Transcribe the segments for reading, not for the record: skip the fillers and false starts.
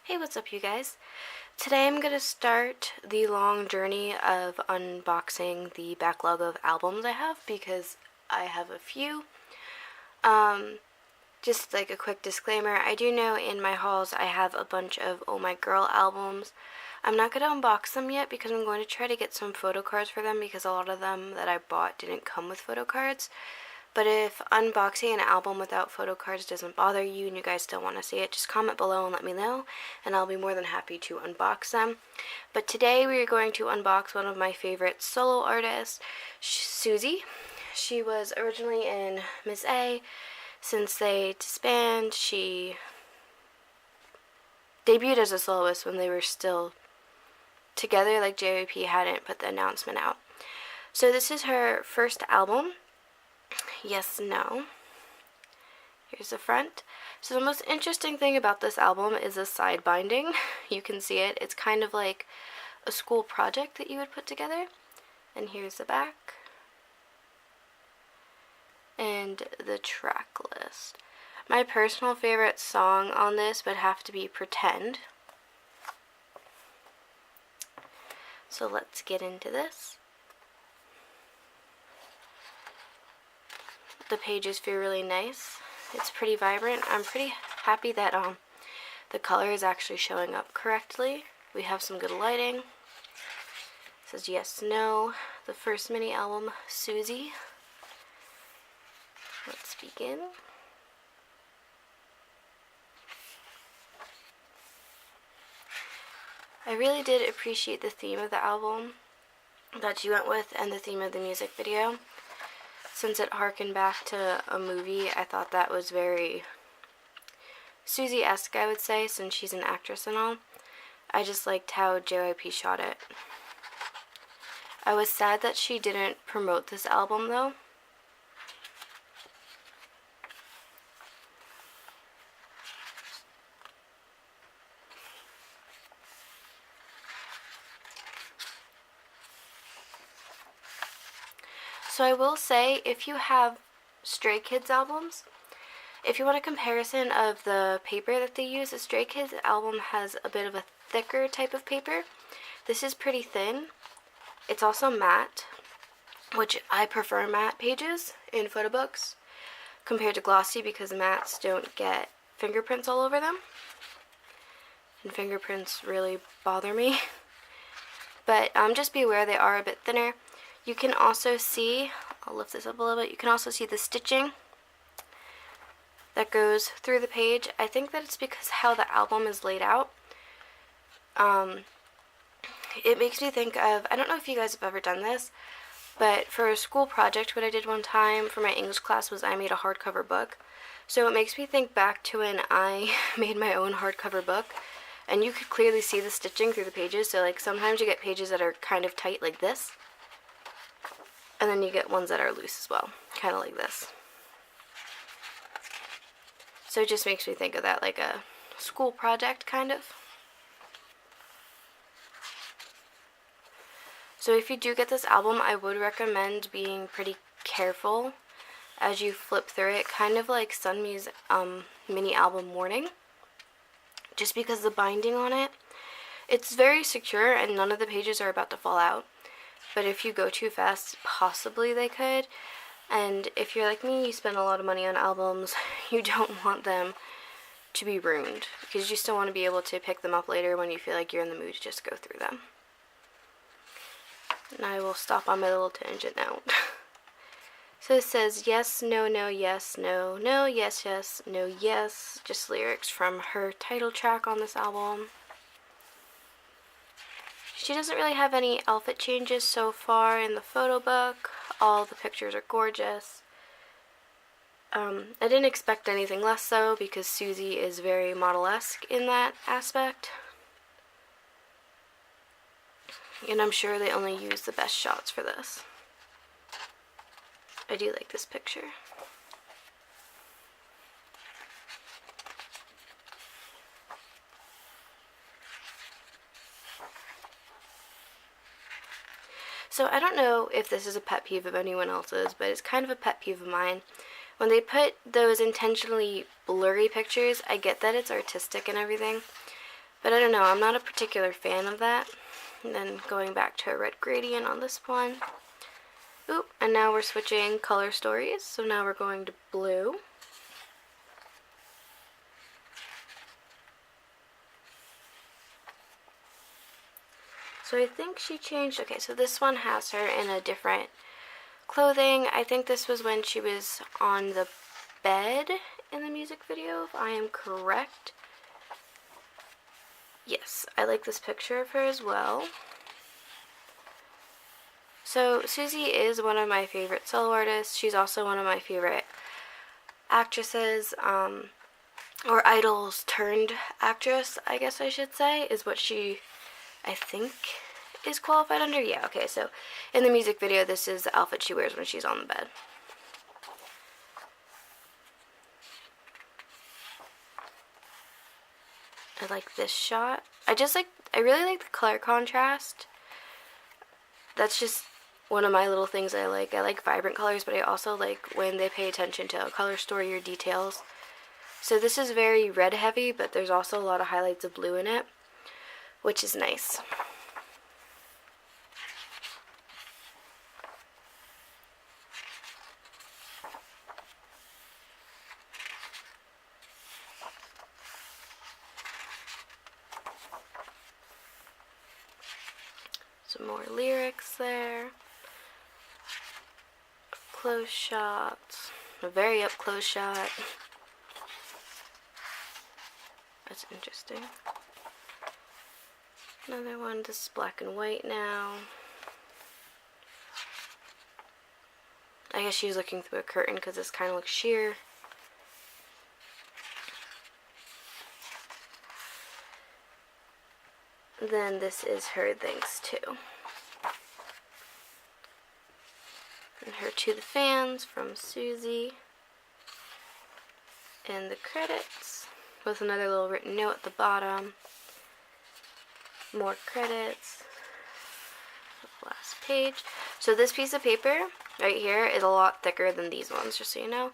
Hey, what's up you guys? Today I'm going to start the long journey of unboxing the backlog of albums I have because I have a few. Just like a quick disclaimer, I do know in my hauls I have a bunch of Oh My Girl albums. I'm not going to unbox them yet because I'm going to try to get some photo cards for them because a lot of them that I bought didn't come with photo cards. But if unboxing an album without photo cards doesn't bother you and you guys still want to see it, just comment below and let me know, and I'll be more than happy to unbox them. But today we are going to unbox one of my favorite solo artists, Suzy. She was originally in Miss A. Since they disbanded, she debuted as a soloist when they were still together, like JYP hadn't put the announcement out. So this is her first album. Yes, no. Here's the front. So the most interesting thing about this album is the side binding. You can see it. It's kind of like a school project that you would put together. And here's the back. And the track list. My personal favorite song on this would have to be Pretend. So let's get into this. The pages feel really nice. It's pretty vibrant. I'm pretty happy that the color is actually showing up correctly. We have some good lighting. It says yes, no. The first mini album, Suzy. Let's begin. I really did appreciate the theme of the album that she went with and the theme of the music video. Since it harkened back to a movie, I thought that was very Suzy-esque, I would say, since she's an actress and all. I just liked how JYP shot it. I was sad that she didn't promote this album, though. So I will say, if you have Stray Kids albums, if you want a comparison of the paper that they use, the Stray Kids album has a bit of a thicker type of paper. This is pretty thin. It's also matte, which I prefer matte pages in photo books compared to glossy because mattes don't get fingerprints all over them. And fingerprints really bother me. But just be aware they are a bit thinner. You can also see, I'll lift this up a little bit, you can also see the stitching that goes through the page. I think that it's because how the album is laid out. It makes me think of, I don't know if you guys have ever done this, but for a school project, what I did one time for my English class was I made a hardcover book. So it makes me think back to when I made my own hardcover book, and you could clearly see the stitching through the pages. So like sometimes you get pages that are kind of tight like this. And then you get ones that are loose as well, kind of like this. So it just makes me think of that, like a school project, kind of. So if you do get this album, I would recommend being pretty careful as you flip through it, kind of like Sunmi's mini album Warning. Just because the binding on it, it's very secure and none of the pages are about to fall out. But if you go too fast, possibly they could. And if you're like me, you spend a lot of money on albums, you don't want them to be ruined. Because you still want to be able to pick them up later when you feel like you're in the mood to just go through them. And I will stop on my little tangent now. So it says yes, no, no, yes, no, no, yes, yes, no, yes. Just lyrics from her title track on this album. She doesn't really have any outfit changes so far in the photo book. All the pictures are gorgeous. I didn't expect anything less though because Suzy is very model-esque in that aspect. And I'm sure they only use the best shots for this. I do like this picture. So I don't know if this is a pet peeve of anyone else's, but it's kind of a pet peeve of mine. When they put those intentionally blurry pictures, I get that it's artistic and everything, But I don't know, I'm not a particular fan of that. And then going back to a red gradient on this one. Oop, and now we're switching color stories, so now we're going to blue. So I think she changed, okay, so this one has her in a different clothing. I think this was when she was on the bed in the music video, if I am correct. Yes, I like this picture of her as well. So Suzy is one of my favorite solo artists. She's also one of my favorite actresses, or idols turned actress, I guess I should say, is what she, I think, is qualified under. Yeah, okay, so in the music video, this is the outfit she wears when she's on the bed. I like this shot. I really like the color contrast. That's just one of my little things I like. I like vibrant colors, but I also like when they pay attention to a color story or details. So this is very red heavy, but there's also a lot of highlights of blue in it, which is nice. Some more lyrics there. Close shots. A very up close shot. That's interesting. Another one, this is black and white now. I guess she was looking through a curtain because this kind of looks sheer. Then this is her thanks to. And her to the fans from Suzy. And the credits with another little written note at the bottom. More credits. Last page. So this piece of paper right here is a lot thicker than these ones, just so you know.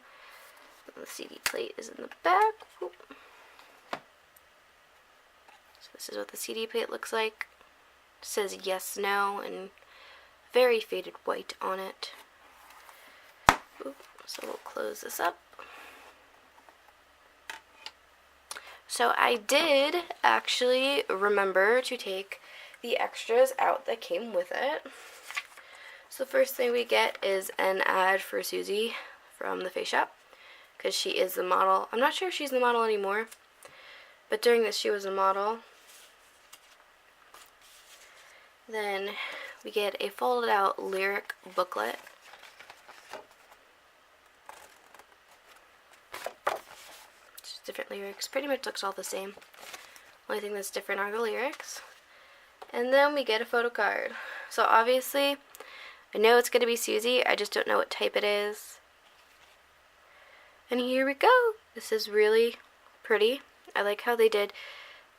The CD plate is in the back. Whoop. So this is what the CD plate looks like. It says yes, no, and very faded white on it. Oop. So we'll close this up. So I did actually remember to take the extras out that came with it. So the first thing we get is an ad for Suzy from the Face Shop, because she is the model. I'm not sure if she's the model anymore, but during this she was a model. Then we get a folded out lyric booklet. Just different lyrics. Pretty much looks all the same. Only thing that's different are the lyrics. And then we get a photo card. So obviously, I know it's going to be Suzy. I just don't know what type it is. And here we go. This is really pretty. I like how they did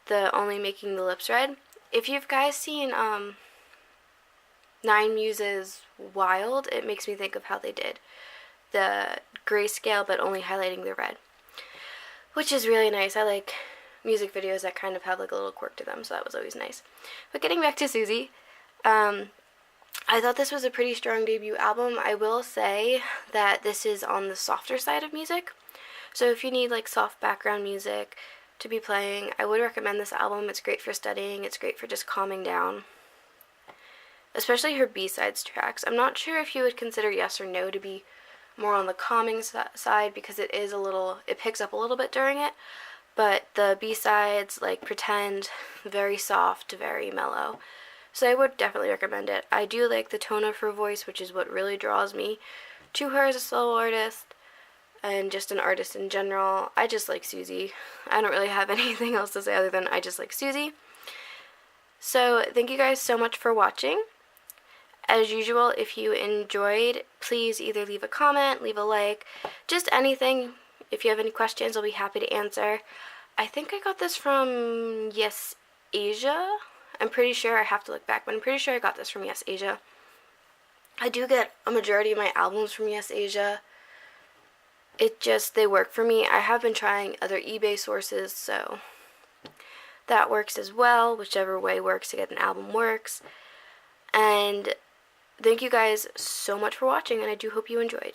the only making the lips red. If you've guys seen Nine Muses Wild, it makes me think of how they did the grayscale but only highlighting the red, which is really nice. I like music videos that kind of have like a little quirk to them, so that was always nice. But getting back to Suzy, I thought this was a pretty strong debut album. I will say that this is on the softer side of music, so if you need like soft background music to be playing, I would recommend this album. It's great for studying, it's great for just calming down, especially her B-sides tracks. I'm not sure if you would consider Yes or No to be more on the calming side, because it is a little, it picks up a little bit during it, but the B-sides, like Pretend, very soft, very mellow. So I would definitely recommend it. I do like the tone of her voice, which is what really draws me to her as a solo artist and just an artist in general. I just like Suzy. I don't really have anything else to say other than I just like Suzy. So thank you guys so much for watching. As usual, if you enjoyed, please either leave a comment, leave a like, just anything. If you have any questions, I'll be happy to answer. I think I got this from Yes Asia. I'm pretty sure, I have to look back, but I'm pretty sure I got this from Yes Asia. I do get a majority of my albums from Yes Asia. It just, they work for me. I have been trying other eBay sources, so that works as well. Whichever way works to get an album works. And thank you guys so much for watching, and I do hope you enjoyed.